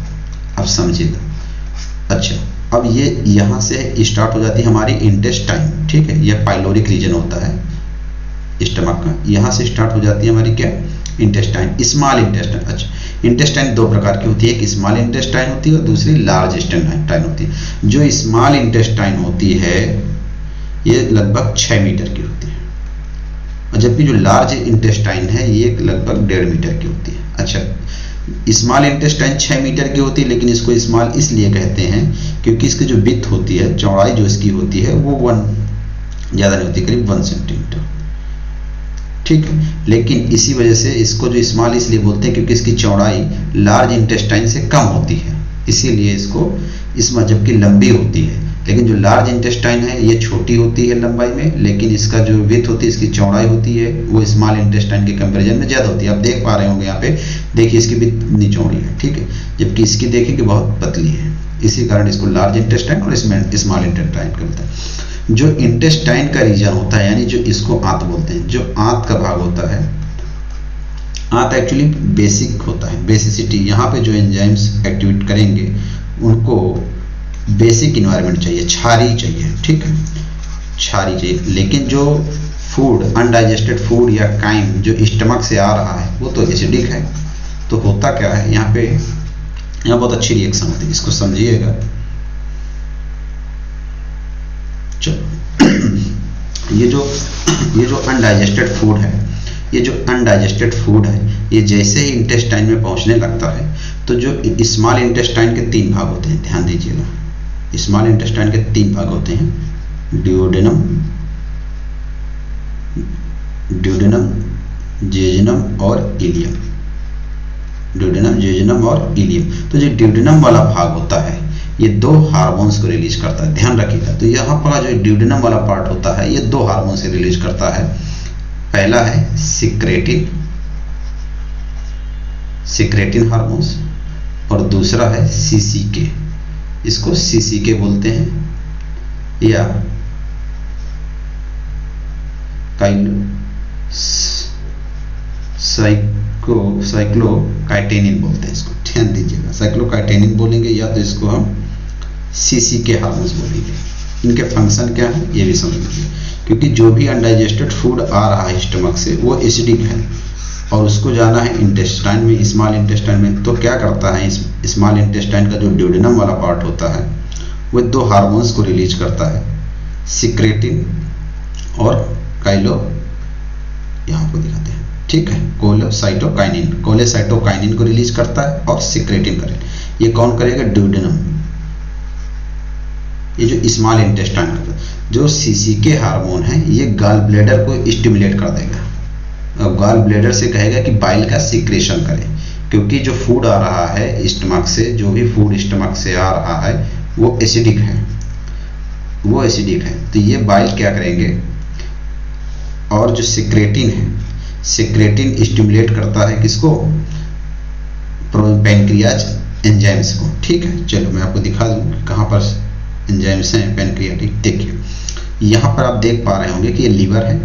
अब समझिएगा। अच्छा, अब ये यहाँ से स्टार्ट हो जाती है हमारी इंटेस्टाइन, ठीक है। ये पाइलोरिक रीजन होता है स्टमक का, यहाँ से स्टार्ट हो जाती है हमारी क्या, इंटेस्टाइन, स्मॉल इंटेस्टाइन। अच्छा, इंटेस्टाइन 2 प्रकार की होती है, एक स्मॉल इंटेस्टाइन होती है और दूसरी लार्ज इंटेस्टाइन होती है। जो स्मॉल इंटेस्टाइन होती है ये लगभग 6 मीटर की होती है, और जबकि जो लार्ज इंटेस्टाइन है ये लगभग 1.5 मीटर की होती है। अच्छा, स्मॉल इंटेस्टाइन 6 मीटर की होती है, लेकिन इसको स्मॉल इसलिए कहते हैं क्योंकि इसकी जो विड्थ होती है, चौड़ाई जो इसकी होती है वो 1 ज़्यादा नहीं होती, करीब 1 सेंटीमीटर, ठीक है। लेकिन इसी वजह से इसको जो स्मॉल इसलिए बोलते हैं क्योंकि इसकी चौड़ाई लार्ज इंटेस्टाइन से कम होती है, इसीलिए इसको इसमें, जबकि लंबी होती है, लेकिन जो लार्ज इंटेस्टाइन है ये छोटी होती है लंबाई में, लेकिन इसका जो विड्थ होती है, इसकी चौड़ाई होती है, वो स्मॉल इंटेस्टाइन के कंपैरिजन में ज़्यादा होती है। आप देख पा रहे होंगे यहाँ पे, देखिए इसकी भी इतनी चौड़ी है, ठीक है, जबकि इसकी देखिए कि बहुत पतली है। इसी कारण इसको लार्ज इंटेस्टाइन और इसमें स्मॉल इंटेस्टाइन कहते हैं। जो इंटेस्टाइन का रीजन होता है, यानी जो इसको आंत बोलते हैं, जो आंत का भाग होता है, आंत एक्चुअली बेसिक होता है, बेसिसिटी। यहाँ पे जो एंजाइम्स एक्टिवेट करेंगे उनको बेसिक इन्वायरमेंट चाहिए, क्षारीय चाहिए, ठीक है, क्षारीय चाहिए। लेकिन जो फूड, अनडाइजेस्टेड फूड या काइम जो स्टमक से आ रहा है वो तो एसिडिक है। तो होता क्या है यहाँ पे, यहाँ बहुत अच्छी रिएक्शन होती है, इसको समझिएगा। चलो ये जो अनडाइजेस्टेड फूड है, ये जो अनडाइजेस्टेड फूड है, ये जैसे ही इंटेस्टाइन में पहुंचने लगता है तो जो स्मॉल इंटेस्टाइन के 3 भाग होते हैं, ध्यान दीजिएगा, स्मॉल इंटेस्टाइन के 3 भाग होते हैं, ड्यूडेनम, जेजुनम और इलियम। ड्यूडेनम, जेजुनम और इलियम। तो जो ड्यूडेनम वाला भाग होता है ये 2 हार्मोन्स को रिलीज करता है, ध्यान रखिएगा। तो यहाँ पर जो ड्यूडेनम वाला पार्ट होता है ये 2 हार्मोन से रिलीज करता है। पहला है सिक्रेटिन हार्मोन्स और दूसरा है सीसीके, इसको सीसीके बोलते हैं, या साइक्लोकाइटेनिन बोलते हैं इसको, ध्यान दीजिएगा, साइक्लोकाइटेनिन बोलेंगे या तो इसको हम सीसीके हार्मोन्स बोलेंगे। इनके फंक्शन क्या है ये भी समझ लीजिए, क्योंकि जो भी अनडाइजेस्टेड फूड आ रहा है स्टमक से वो एसिडिक है और उसको जाना है इंटेस्टाइन में, स्मॉल इंटेस्टाइन में। तो क्या करता है, स्मॉल इंटेस्टाइन का जो ड्यूडेनम वाला पार्ट होता है वो 2 हार्मोन्स को रिलीज करता है, सिक्रेटिन और यहाँ को दिखाते हैं, ठीक है, कोलेसाइटोकाइनिन को रिलीज करता है और सिक्रेटिन करें। ये कौन करेगा, ड्यूडेनम, ये जो स्मॉल इंटेस्टाइन का जो सीसीके हार्मोन है ये गॉल ब्लैडर को स्टिमुलेट कर देगा। अब गॉल ब्लैडर से कहेगा कि बाइल का सिक्रेशन करे, क्योंकि जो फूड आ रहा है स्टमक से, जो भी फूड स्टमक से आ रहा है वो एसिडिक है, वो एसिडिक है। तो ये बाइल क्या करेंगे, और जो सिक्रेटिन है, सिक्रेटिन स्टिमुलेट करता है किसको, पैनक्रियाज एंजाइम्स को, ठीक है। चलो मैं आपको दिखा दूं कहाँ पर एंजाइम्स हैं पैनक्रियाटिक। देखिए यहाँ पर आप देख पा रहे होंगे कि ये लीवर है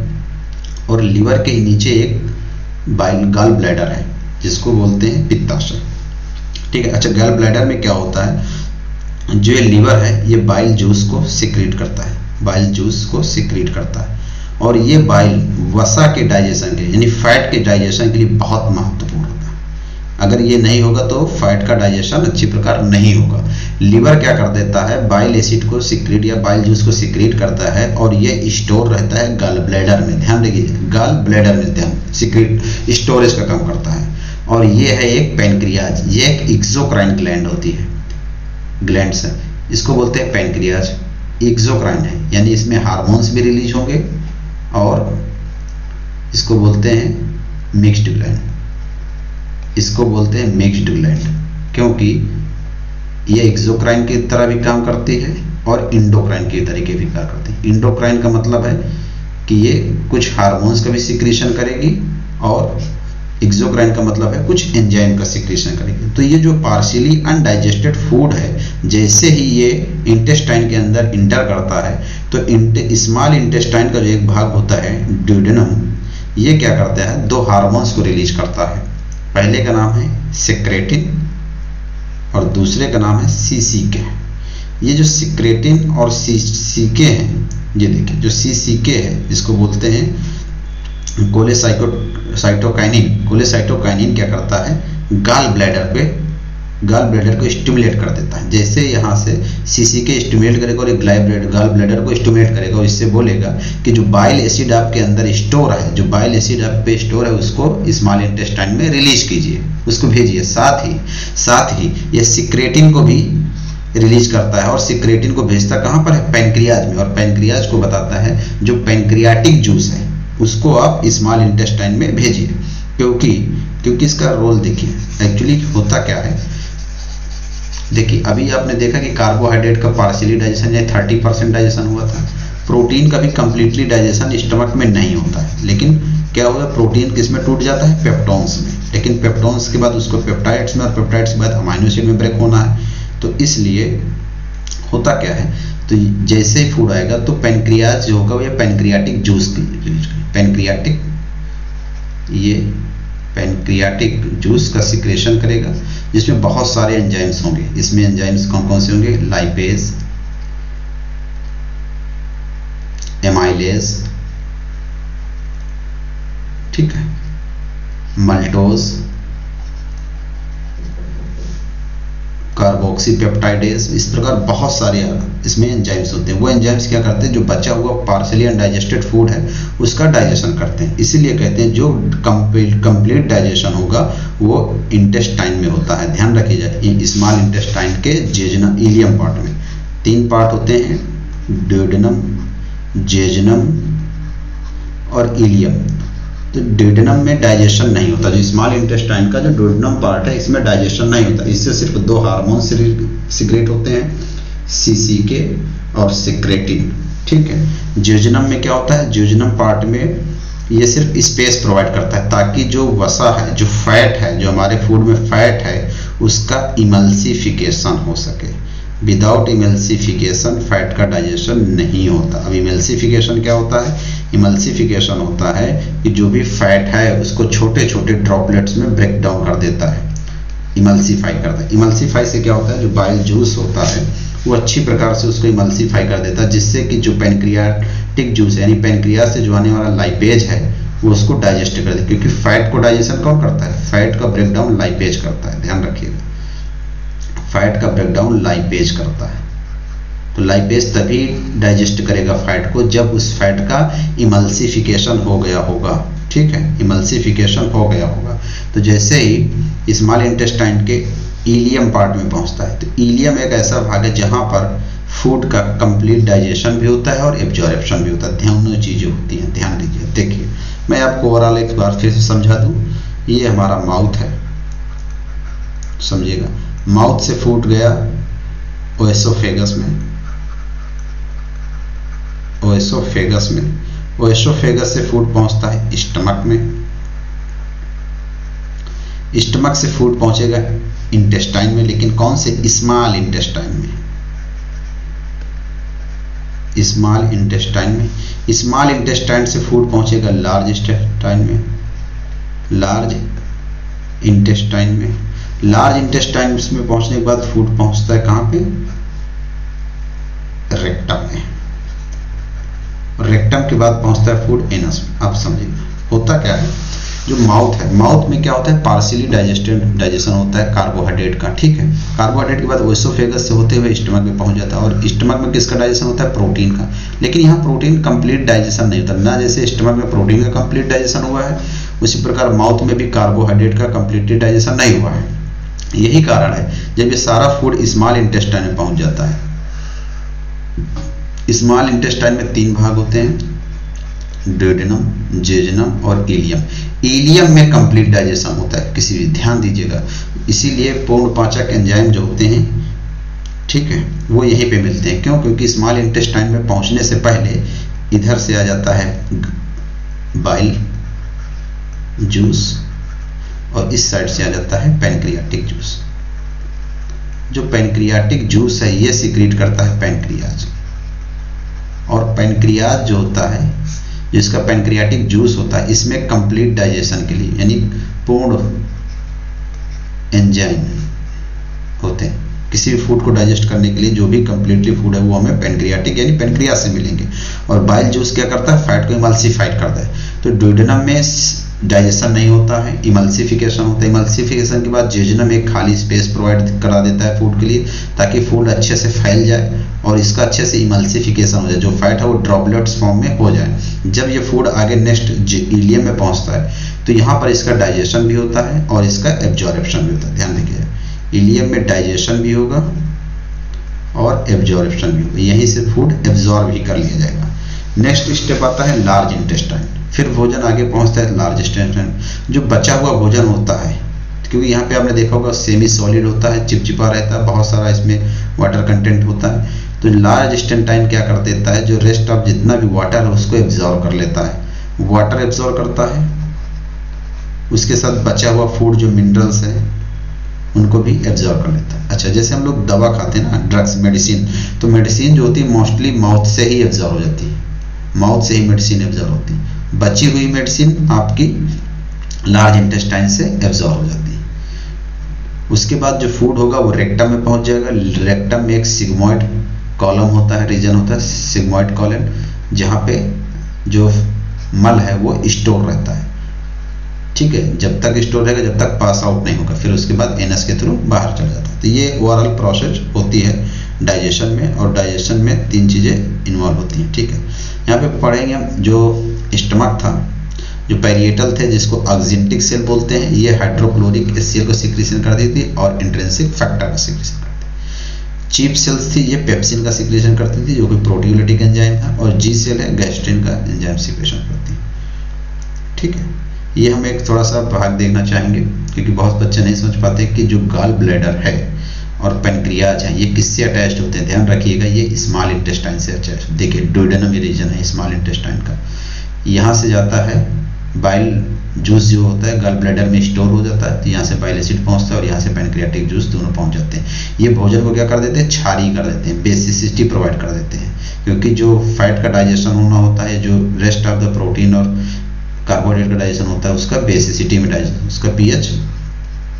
और लीवर के नीचे एक गॉल ब्लैडर है जिसको बोलते हैं पित्ताशय, ठीक है। अच्छा, गॉल ब्लैडर में क्या होता है, जो ये लीवर है ये बाइल जूस को सिक्रीट करता है, बाइल जूस को सिक्रीट करता है, और ये बाइल वसा के डाइजेशन के, यानी फैट के डाइजेशन के लिए बहुत महत्वपूर्ण होता है। अगर ये नहीं होगा तो फैट का डाइजेशन अच्छी प्रकार नहीं होगा। लीवर क्या कर देता है, बाइल एसिड को सिक्रीट या बाइल जूस को सिक्रीट करता है और ये स्टोर रहता है गॉल ब्लैडर में, ध्यान रखिए, गॉल ब्लैडर में ध्यान, सिक्रीट स्टोरेज का काम करता है। और ये है एक पैनक्रियाज, ये एक एक्सोक्राइन ग्लैंड होती है, ग्लैंड्स है, इसको बोलते हैं पैनक्रियाज, एक्सोक्राइन है, यानी इसमें हार्मोन्स भी रिलीज होंगे और इसको बोलते हैं मिक्स्ड ग्लैंड, इसको बोलते हैं मिक्स्ड ग्लैंड, क्योंकि ये एक्सोक्राइन की तरह भी काम करती है और इंडोक्राइन के तरीके भी काम करती है। इंडोक्राइन का मतलब है कि ये कुछ हार्मोन्स का भी सिक्रीशन करेगी और एक्सोक्राइन का मतलब है कुछ एंजाइम का सिक्रीशन करेगी। तो ये जो पार्शियली अनडाइजेस्टेड फूड है, जैसे ही ये इंटेस्टाइन के अंदर इंटर करता है तो स्मॉल इंटेस्टाइन का जो एक भाग होता है ड्यूडेनम, ये क्या करता है, 2 हार्मोन्स को रिलीज करता है। पहले का नाम है सिक्रेटिन और दूसरे का नाम है सीसीके। ये जो सिक्रेटिन और सीसीके हैं, ये देखिए जो सीसीके है इसको बोलते हैं कोलेसाइटोकाइनिन। कोलेसाइटोकाइनिन क्या करता है, गॉल ब्लैडर को स्टिमुलेट कर देता है। जैसे यहाँ से सीसीके स्टिमुलेट करेगा और एक गॉल ब्लैडर को स्टिमुलेट करेगा और इससे बोलेगा कि जो बाइल एसिड आपके अंदर स्टोर है, जो बाइल एसिड आप पे स्टोर है उसको स्मॉल इंटेस्टाइन में रिलीज कीजिए, उसको भेजिए। साथ ही ये सिक्रेटिन को भी रिलीज करता है और सिक्रेटिन को भेजता कहाँ पर है, पैनक्रियाज में, और पैनक्रियाज को बताता है जो पैनक्रियाटिक जूस है उसको आप स्मॉल इंटेस्टाइन में भेजिए, क्योंकि इसका रोल देखिए। एक्चुअली होता क्या है, देखिए अभी आपने देखा कि कार्बोहाइड्रेट का पार्शियली डाइजेशन या 30% डाइजेशन हुआ था। प्रोटीन का भी कंप्लीटली डाइजेशन स्टमक में नहीं होता है, लेकिन क्या होगा, प्रोटीन किस में टूट जाता है, पेप्टोन्स में। लेकिन पेप्टोन्स के बाद उसको पेप्टाइड्स में, और पेप्टाइड्स के बाद अमाइनो एसिड में ब्रेक होना है। तो इसलिए होता क्या है, तो जैसे ही फूड आएगा तो पैनक्रियाज जो होगा वो ये पैनक्रियाटिक जूस पैनक्रियाटिक जूस का सिक्रेशन करेगा, जिसमें बहुत सारे एंजाइम्स होंगे। इसमें एंजाइम्स कौन कौन से होंगे, लाइपेज, एमाइलेज, ठीक है, मल्टोज, कार्बोक्सीपेप्टाइडेज, इस प्रकार बहुत सारे इसमें एंजाइम्स होते हैं। वो एंजाइम्स क्या करते हैं, जो बचा हुआ पार्शियली अनडाइजेस्टेड फूड है उसका डाइजेशन करते हैं। इसीलिए कहते हैं जो कंप्लीट डाइजेशन होगा वो इंटेस्टाइन में होता है। ध्यान रखिएगा, स्मॉल इंटेस्टाइन के जेजनम इलियम पार्ट में 3 पार्ट होते हैं, ड्यूडेनम, जेजनम और इलियम। तो ड्यूडेनम में डाइजेशन नहीं होता, जो स्मॉल इंटेस्टाइन का जो ड्यूडेनम पार्ट है इसमें डाइजेशन नहीं होता। इससे सिर्फ 2 हार्मोन सिक्रेट होते हैं, सीसीके और सिक्रेटिन, ठीक है। जेजनम में क्या होता है, जेजनम पार्ट में ये सिर्फ स्पेस प्रोवाइड करता है ताकि जो वसा है, जो फैट है, जो हमारे फूड में फैट है उसका इमल्सिफिकेशन हो सके। विदाउट इमल्सिफिकेशन फैट का डाइजेशन नहीं होता। अब इमल्सिफिकेशन क्या होता है, इमल्सिफिकेशन होता है कि जो भी फैट है उसको छोटे छोटे ड्रॉपलेट्स में ब्रेक डाउन कर देता है, इमल्सीफाई करता है। इमल्सीफाई से क्या होता है, जो बाइल जूस होता है वो अच्छी प्रकार से उसको इमल्सीफाई कर देता है, जिससे कि जो पैनक्रियाटिक जूस यानी पैनक्रियाज से जो आने वाला लाइपेज है वो उसको डाइजेस्ट कर दे। क्योंकि फैट को डाइजेशन कौन करता है, फैट का ब्रेकडाउन लाइपेज करता है। ध्यान रखिएगा, फैट का ब्रेकडाउन लाइपेज करता है। तो लाइपेज तभी डाइजेस्ट करेगा फैट को जब उस फैट का इमल्सिफिकेशन हो गया होगा, ठीक है, इमल्सिफिकेशन हो गया होगा। तो जैसे ही स्मॉल इंटेस्टाइन के इलियम पार्ट में पहुंचता है, तो इलियम एक ऐसा भाग है जहां पर फूड का कंप्लीट डाइजेशन भी होता है और एब्जॉर्प्शन भी होता है। दोनों चीजें होती हैं, ध्यान दीजिए। देखिए मैं आपको ओवरऑल एक बार फिर से समझा दूं। ये हमारा माउथ है, समझिएगा। माउथ से फूड गया ओएसोफेगस में, ओएसोफेगस से फूड पहुंचता है स्टमक में, स्टमक से फूड पहुंचेगा इंटेस्टाइन में, लेकिन कौन से, स्मॉल इंटेस्टाइन में, स्मॉल इंटेस्टाइन में। स्मॉल इंटेस्टाइन से फूड पहुंचेगा लार्ज इंटेस्टाइन में, लार्ज इंटेस्टाइन में। लार्ज इंटेस्टाइन में पहुंचने के बाद फूड पहुंचता है कहां पे, रेक्टम में। रेक्टम के बाद पहुंचता है फूड एनस में। आप समझिएगा होता क्या है, जो माउथ है, माउथ में क्या होता है, पार्शियली डाइजेशन होता है कार्बोहाइड्रेट का, ठीक है। कार्बोहाइड्रेट के बाद ओएसोफेगस से होते हुए स्टमक में पहुंच जाता है, और स्टमक में किसका डाइजेशन होता है, प्रोटीन का। लेकिन यहाँ प्रोटीन कंप्लीट डाइजेशन नहीं होता ना, जैसे स्टमक में प्रोटीन का कंप्लीट डाइजेशन हुआ है उसी प्रकार माउथ में भी कार्बोहाइड्रेट का कंप्लीटली डाइजेशन नहीं हुआ है। यही कारण है जब ये सारा फूड स्मॉल इंटेस्टाइन में पहुंच जाता है। स्मॉल इंटेस्टाइन में 3 भाग होते हैं, ड्यूडेनम, जेजनम और इलियम। इलियम में कंप्लीट डाइजेशन होता है, किसी भी, ध्यान दीजिएगा। इसीलिए पूर्ण पाचक एंजाइम जो होते हैं, ठीक है, वो यहीं पे मिलते हैं। क्यों, क्योंकि स्मॉल इंटेस्टाइन में पहुंचने से पहले इधर से आ जाता है बाइल जूस और इस साइड से आ जाता है पैनक्रियाटिक जूस। जो पैनक्रियाटिक जूस है ये सीक्रेट करता है पैनक्रियाज, और पैनक्रियाज जो होता है, जिसका पैनक्रियाटिक जूस होता है, इसमें कंप्लीट डाइजेशन के लिए यानी पूर्ण एंजाइम होते हैं। किसी भी फूड को डाइजेस्ट करने के लिए जो भी कंप्लीटली फूड है वो हमें पैनक्रियाटिक यानी पैनक्रियाज से मिलेंगे। और बाइल जूस क्या करता है, फैट को इमल्सिफाइड करता है। तो ड्यूडेनम में डाइजेशन नहीं होता है, इमल्सिफिकेशन होता है। इमल्सिफिकेशन के बाद जेजनम एक खाली स्पेस प्रोवाइड करा देता है फूड के लिए, ताकि फूड अच्छे से फैल जाए और इसका अच्छे से इमल्सिफिकेशन हो जाए, जो फैट है वो ड्रॉपलेट्स फॉर्म में हो जाए। जब ये फूड आगे नेक्स्ट इलियम में पहुंचता है तो यहाँ पर इसका डाइजेशन भी होता है और इसका एब्जॉर्प्शन भी होता है। ध्यान रखिए, इलियम में डाइजेशन भी होगा और एब्जॉर्प्शन भी होगा, यहीं से फूड एब्जॉर्ब भी कर लिया जाएगा। नेक्स्ट स्टेप आता है लार्ज इंटेस्टाइन। फिर भोजन आगे पहुंचता है लार्ज इंटेस्टाइन। जो बचा हुआ भोजन होता है क्योंकि यहाँ पे आपने देखा होगा सेमी सॉलिड होता है, चिपचिपा रहता है, बहुत सारा इसमें वाटर कंटेंट होता है। तो लार्ज स्टेंटाइन क्या कर देता है, जो रेस्ट ऑफ जितना भी वाटर है उसको एब्जॉर्व कर लेता है, वाटर एब्जॉर्व करता है, उसके साथ बचा हुआ फूड जो मिनरल्स है उनको भी एब्जॉर्व कर लेता है। अच्छा, जैसे हम लोग दवा खाते हैं ना, ड्रग्स, मेडिसिन, तो मेडिसिन जो होती है मोस्टली माउथ से ही एब्जॉर्व हो जाती है, माउथ से ही मेडिसिन एब्जॉर्व होती है। बची हुई मेडिसिन आपकी लार्ज इंटेस्टाइन से एब्जॉर्व हो जाती है। उसके बाद जो फूड होगा वो रेक्टम में पहुंच जाएगा। रेक्टम में एक सिग्मोइड कॉलम होता है, रीजन होता है सिग्मोइड कॉलम, जहाँ पे जो मल है वो स्टोर रहता है। ठीक है, जब तक स्टोर रहेगा जब तक पास आउट नहीं होगा, फिर उसके बाद एनएस के थ्रू बाहर चला जाता है। तो ये ओवरऑल प्रोसेस होती है डाइजेशन में, और डाइजेशन में 3 चीज़ें इन्वॉल्व होती हैं। ठीक है, यहाँ पे पढ़ेंगे हम जो स्टमक था, जो पैरिएटल थे जिसको ऑक्जेंटिक सेल बोलते हैं, ये हाइड्रोक्लोरिक एसिड को सिक्रीशन कर देती थी और इंट्रिंसिक फैक्टर का सिक्रीशन करती थी। चीफ सेल्स थी, ये पेप्सिन का सिक्रीशन करती थी जो कि प्रोटियोलिटिक एंजाइम था, और जी सेल है गैस्ट्रिन का एंजाइम सिक्रीशन करती है। ठीक है, ये हम एक थोड़ा सा भाग देखना चाहेंगे क्योंकि बहुत बच्चे नहीं समझ पाते कि जो गॉल ब्लैडर है और पेनक्रियाज है ये किससे अटैच्ड होते हैं। ध्यान रखिएगा, ये स्मॉल इंटेस्टाइन से अटैच्ड। देखिए डुओडेनम रीजन है स्मॉल इंटेस्टाइन का, यहाँ से जाता है बाइल जूस जो होता है गॉल ब्लैडर में स्टोर हो जाता है, तो यहाँ से बाइल एसिड पहुँचता है और यहाँ से पेनक्रियाटिक जूस दोनों पहुँच जाते हैं। ये भोजन को क्या कर देते हैं, क्षारीय कर देते हैं, बेसिसिटी प्रोवाइड कर देते हैं, क्योंकि जो फैट का डाइजेशन होना होता है, जो रेस्ट ऑफ द प्रोटीन और कार्बोहाइड्रेट का डाइजेशन होता है उसका बेसिसिटी में डाइजेशन,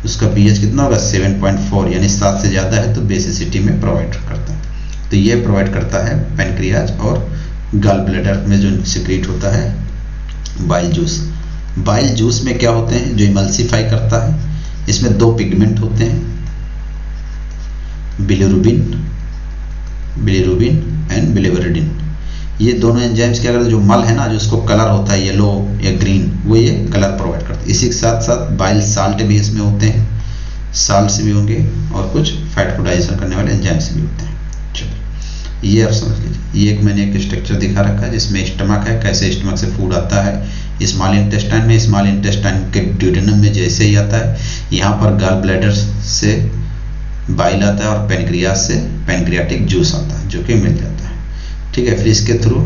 उसका पीएच कितना होगा 7.4, यानी 7 से ज़्यादा है तो बेसिसिटी में प्रोवाइड करता है। तो ये प्रोवाइड करता है पेनक्रियाज, और गॉल ब्लैडर में जो सिक्रीट होता है बाइल जूस। बाइल जूस में क्या होते हैं, जो इमल्सिफाई करता है, इसमें 2 पिगमेंट होते हैं, बिलिरुबिन एंड बिलिरुबिन। ये दोनों एंजाइम्स क्या करते हैं, जो मल है ना, जो उसको कलर होता है येलो या ग्रीन, वो ये कलर प्रोवाइड करते हैं। इसी के साथ साथ बाइल साल्ट भी इसमें होते हैं, साल्ट से भी होंगे, और कुछ फैट को डाइजेशन करने वाले एंजाइम्स भी होते हैं। चलो ये आप समझ लीजिए। ये मैंने एक स्ट्रक्चर दिखा रखा है जिसमें स्टमक है, कैसे स्टमक से फूड आता है स्मॉल इंटेस्टाइन में, स्मॉल इंटेस्टाइन के ड्यूडेनम में जैसे ही आता है, यहाँ पर गॉल ब्लैडर से बाइल आता है और पेनक्रियाज से पेनक्रियाटिक जूस आता है जो कि मिल जाता है। ठीक है, फिर इसके थ्रू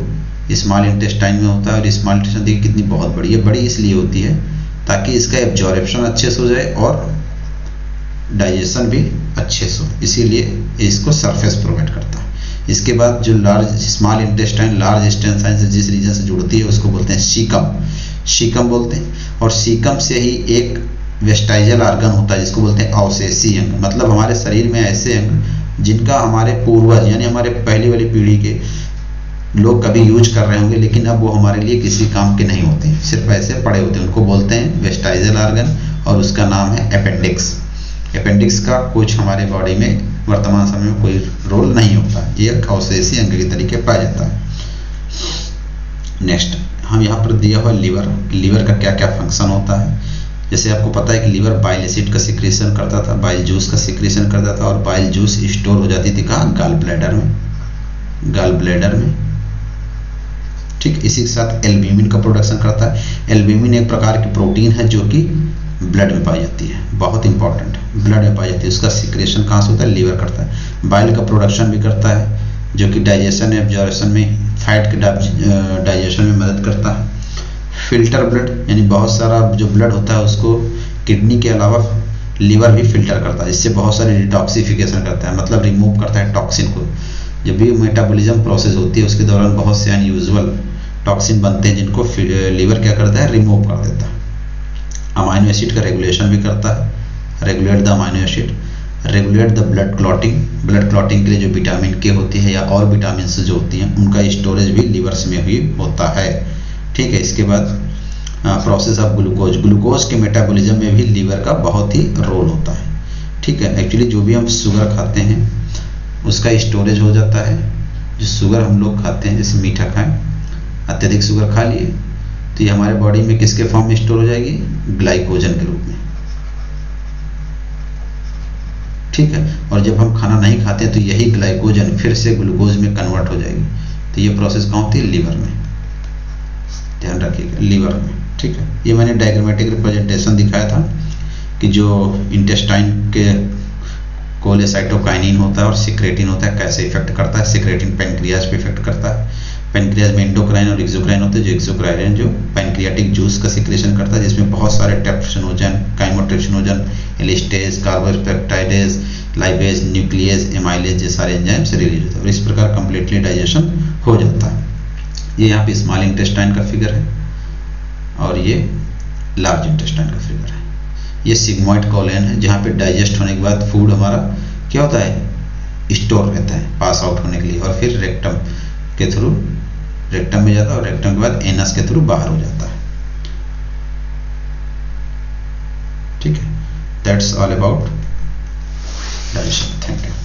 स्मॉल इंटेस्टाइन में होता है, और स्मॉल इंटेस्टाइन देखिए कितनी बहुत बड़ी है, बड़ी इसलिए होती है ताकि इसका एब्जॉर्प्शन अच्छे से हो जाए और डाइजेशन भी अच्छे से हो, इसीलिए इसको सरफेस प्रोवाइड करता है। इसके बाद जो स्मॉल इंटेस्टाइन लार्ज इंटेस्टाइन से जिस रीजन से जुड़ती है उसको बोलते हैं सीकम बोलते हैं, और सीकम से ही एक वेस्टाइजल आर्गन होता है जिसको बोलते हैं अवशेषी अंग। मतलब हमारे शरीर में ऐसे अंग जिनका हमारे पूर्वज यानी हमारे पहली वाली पीढ़ी के लोग कभी यूज कर रहे होंगे, लेकिन अब वो हमारे लिए किसी काम के नहीं होते हैं, सिर्फ ऐसे पड़े होते हैं, उनको बोलते हैं वेस्टाइजल आर्गन, और उसका नाम है अपेंडिक्स। अपेंडिक्स का कुछ हमारे बॉडी में वर्तमान समय में कोई रोल नहीं होता, ये एक अवशेषी अंग के तरीके पाया जाता है। नेक्स्ट हम यहाँ पर दिया हुआ लीवर का क्या क्या फंक्शन होता है। जैसे आपको पता है कि लीवर बाइल एसिड का सिक्रीशन करता था, बाइल जूस का सिक्रीशन करता था, और बाइल जूस स्टोर हो जाती थी कहाँ, गॉल ब्लैडर में। ठीक, इसी के साथ एल्ब्यूमिन का प्रोडक्शन करता है। एल्ब्यूमिन एक प्रकार की प्रोटीन है जो कि ब्लड में पाई जाती है, बहुत इंपॉर्टेंट, ब्लड में पाई जाती है। उसका सिक्रेशन कहाँ से होता है, लीवर करता है। बाइल का प्रोडक्शन भी करता है जो कि डाइजेशन एब्जॉर्प्शन में, फैट के डाइजेशन में मदद करता है। फिल्टर ब्लड यानी बहुत सारा जो ब्लड होता है उसको किडनी के अलावा लीवर भी फिल्टर करता है, इससे बहुत सारी डिटॉक्सिफिकेशन करता है, मतलब रिमूव करता है टॉक्सिन को। जब भी मेटाबॉलिज्म प्रोसेस होती है उसके दौरान बहुत से अनयूजुअल टॉक्सिन बनते हैं जिनको लीवर क्या करता है, रिमूव कर देता है। अमाइनो एसिड का रेगुलेशन भी करता है, regulate the amino acid, regulate the blood clotting के लिए जो विटामिन के होती है या और विटामिन जो होती हैं उनका स्टोरेज भी लीवर्स में भी होता है। ठीक है, इसके बाद प्रोसेस ऑफ ग्लूकोज के मेटाबॉलिज्म में भी लीवर का बहुत ही रोल होता है। ठीक है, एक्चुअली जो भी हम शुगर खाते हैं उसका स्टोरेज हो जाता है। जो शुगर हम लोग खाते हैं, जैसे मीठा खाएं, अत्यधिक शुगर खा लिए तो ये हमारे बॉडी में किसके फॉर्म में स्टोर हो जाएगी, ग्लाइकोजन के रूप में। ठीक है, और जब हम खाना नहीं खाते तो यही ग्लाइकोजन फिर से ग्लूकोज में कन्वर्ट हो जाएगी। तो ये प्रोसेस कहाँ होती है, लीवर में, ध्यान रखिएगा, लीवर में। ठीक है, ये मैंने डायग्रामेटिक रिप्रेजेंटेशन दिखाया था कि जो इंटेस्टाइन के कोलेसाइटोकाइनिन होता है और सिक्रेटिन होता है कैसे इफेक्ट करता है। सिक्रेटिन पेनक्रियाज पे इफेक्ट करता है। पेनक्रियाज में एंडोक्राइन और एक्सोक्राइन होते हैं। जो एक्सोक्राइन जो पैनक्रियाटिक जूस का सिक्रेशन करता है, जिसमें बहुत सारे trypsinogen, chymotrypsinogen, elastase, carboxypeptidase, lipase, nucleus, amylase, ये सारे एंजाइम्स रिलीज होते हैं और इस प्रकार कंप्लीटली डाइजेशन हो जाता है। ये यहाँ पे स्मॉल इंटेस्टाइन का फिगर है और ये लार्ज इंटेस्टाइन का फिगर है। ये सिग्मोइड कॉलन है जहाँ पे डाइजेस्ट होने के बाद फूड हमारा क्या होता है, स्टोर रहता है पास आउट होने के लिए और फिर रेक्टम के थ्रू रेक्टम में जाता है और रेक्टम के बाद एनस के थ्रू बाहर हो जाता है। ठीक है, that's all about digestion. Thank you.